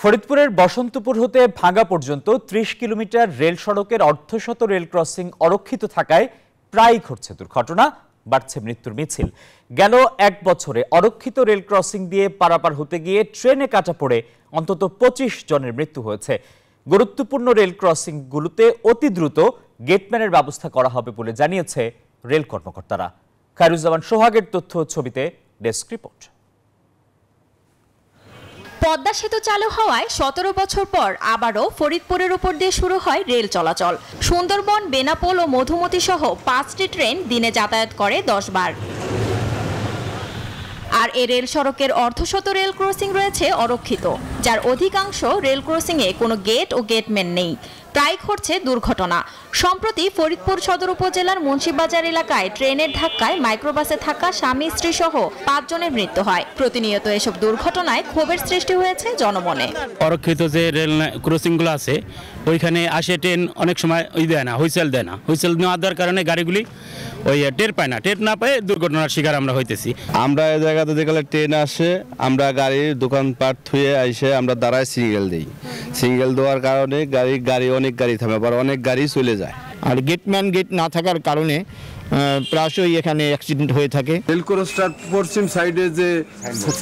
ফরিদপুরের বসন্তপুর হতে ভাঙ্গা পর্যন্ত ৩০ কিলোমিটার রেল সড়কের অর্ধশত রেল ক্রসিং অরক্ষিত থাকায় প্রায় ঘটছে দুর্ঘটনা, বাড়ছে মৃত্যুর মিছিল। গেল এক বছরে অরক্ষিত রেল ক্রসিং দিয়ে পারাপার হতে গিয়ে ট্রেনে কাটা পড়ে অন্তত ২৫ জনের মৃত্যু হয়েছে। গুরুত্বপূর্ণ রেল ক্রসিংগুলোতে অতি দ্রুত গেটম্যানের ব্যবস্থা করা হবে বলে জানিয়েছে রেল কর্মকর্তারা। খায়রুজ্জামান সোহাগের তথ্য ছবিতে ডেস্ক রিপোর্ট। পদ্মা সেতু চালু হওয়ায় ১৭ বছর পর আবারও ফরিদপুরের উপর দিয়ে শুরু হয় রেল চলাচল। সুন্দরবন, বেনাপোল ও মধুমতি সহ ৫টি ট্রেন দিনে যাতায়াত করে ১০ বার। আর এ রেল সড়কের অর্ধশত রেল ক্রসিং রয়েছে অরক্ষিত, যার অধিকাংশ রেল ক্রসিংয়ে কোনো গেট ও গেটম্যান নেই। প্রায় ঘটছে দুর্ঘটনা। সম্প্রতি ফরিদপুর সদর উপজেলার মুন্সিবাজার এলাকায় ট্রেনের ধাক্কায় মাইক্রোবাসে থাকা স্বামী স্ত্রী সহ ৫ জনের মৃত্যু হয়। প্রতিনিয়ত এসব দুর্ঘটনায় ক্ষোভের সৃষ্টি হয়েছে জনমনে। অরক্ষিত যে রেল ক্রসিংগুলো আছে ওইখানে আসে ট্রেন অনেক সময় দেয় না, হুইসেল দেয় না। হুইসেল না দেওয়ার কারণে গাড়িগুলি টের পায় না, টের না পায় দুর্ঘটনার শিকার আমরা হইতেছি। আমরা এই জায়গাতে যেখানে ট্রেন আসে আমরা গাড়ির দোকানপাট থুয়ে আইসে আমরা দাঁড়ায় সিঙ্গেল দিই। সিঙ্গেল দেওয়ার কারণে অনেক গাড়ি থামে, আবার অনেক গাড়ি চলে যায়। আর গেট না থাকার কারণে প্রায়শই এখানে অ্যাক্সিডেন্ট হয়ে থাকে। রেল ক্রসটার পশ্চিম সাইডে যে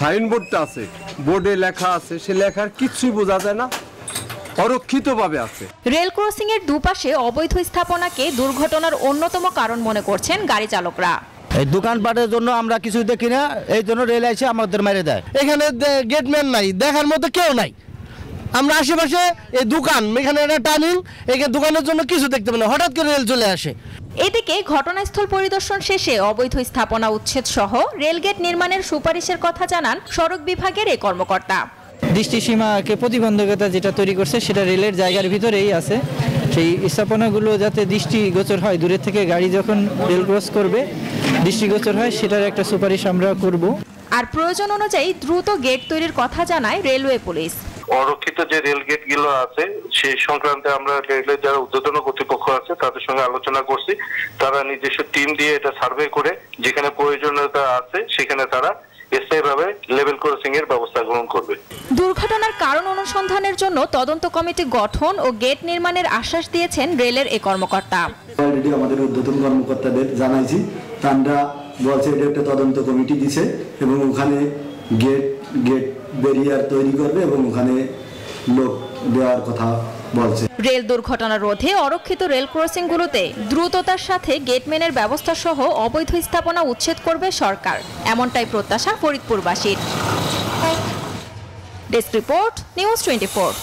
সাইনবোর্ডটা আছে, বোর্ডে লেখা আছে, সে লেখার কিছুই বোঝা যায় না, অরক্ষিতভাবে আছে। রেল ক্রসিং এর দুপাশে অবৈধ স্থাপনাকে দুর্ঘটনার অন্যতম কারণ মনে করছেন গাড়ি চালকরা। এই দোকানপাটের জন্য আমরা কিছু দেখি না, এই জন্য রেল এসে আমাদের মেরে দেয়। এখানে গেটম্যান নাই, দেখার মতো কেউ নাই। আমরা আশেপাশে এই দোকান, এখানে একটা টার্নিং, এখানে দোকানের জন্য কিছু দেখতে পাই না, হঠাৎ করে রেল চলে আসে। এদিকে ঘটনাস্থল পরিদর্শন শেষে অবৈধ স্থাপনা উচ্ছেদ সহ রেলগেট নির্মাণের সুপারিশের কথা জানান সড়ক বিভাগের এই কর্মকর্তা। দৃষ্টিসীমাকে প্রতিবন্ধকতা যেটা তৈরি করছে সেটা রেলের জায়গার ভিতরেই আছে। সেই স্থাপনাগুলো যাতে দৃষ্টিগোচর হয়, দূরের থেকে গাড়ি যখন রেল ক্রস করবে দৃষ্টিগোচর হয়, সেটার একটা সুপারিশ আমরা করব। আর প্রয়োজন অনুযায়ী দ্রুত গেট তৈরির কথা জানায় রেলওয়ে পুলিশ। অরক্ষিত যে রেল গেট গুলো আছে সেই সংক্রান্তে আমরা রেলের যারা ঊর্ধ্বতন কর্তৃপক্ষ আছে তাদের সঙ্গে আলোচনা করছি। তারা নিজস্ব টিম দিয়ে এটা সার্ভে করে যেখানে প্রয়োজনীয়তা আছে সেখানে তারা স্থায়ীভাবে লেভেল ক্রসিং এর ব্যবস্থা গ্রহণ করবে। দুর্ঘটনার কারণ অনুসন্ধানের জন্য তদন্ত কমিটি গঠন ও গেট নির্মাণের আশ্বাস দিয়েছেন রেলের এই কর্মকর্তা। অলরেডি আমাদের ঊর্ধ্বতন কর্মকর্তাদের জানাইছি, তারা বলছে এটা একটা তদন্ত কমিটি দিছে এবং ওখানে গেট ব্যারিয়ার তৈরি করবে এবং ওখানে লোক দেওয়ার কথা বলছে। রেল দুর্ঘটনা রোধে অরক্ষিত রেল ক্রসিংগুলোতে দ্রুততার সাথে গেটম্যানের ব্যবস্থা সহ অবৈধ স্থাপনা উচ্ছেদ করবে সরকার, এমনটাই প্রত্যাশা ফরিদপুরবাসীর। Desk report, news 24।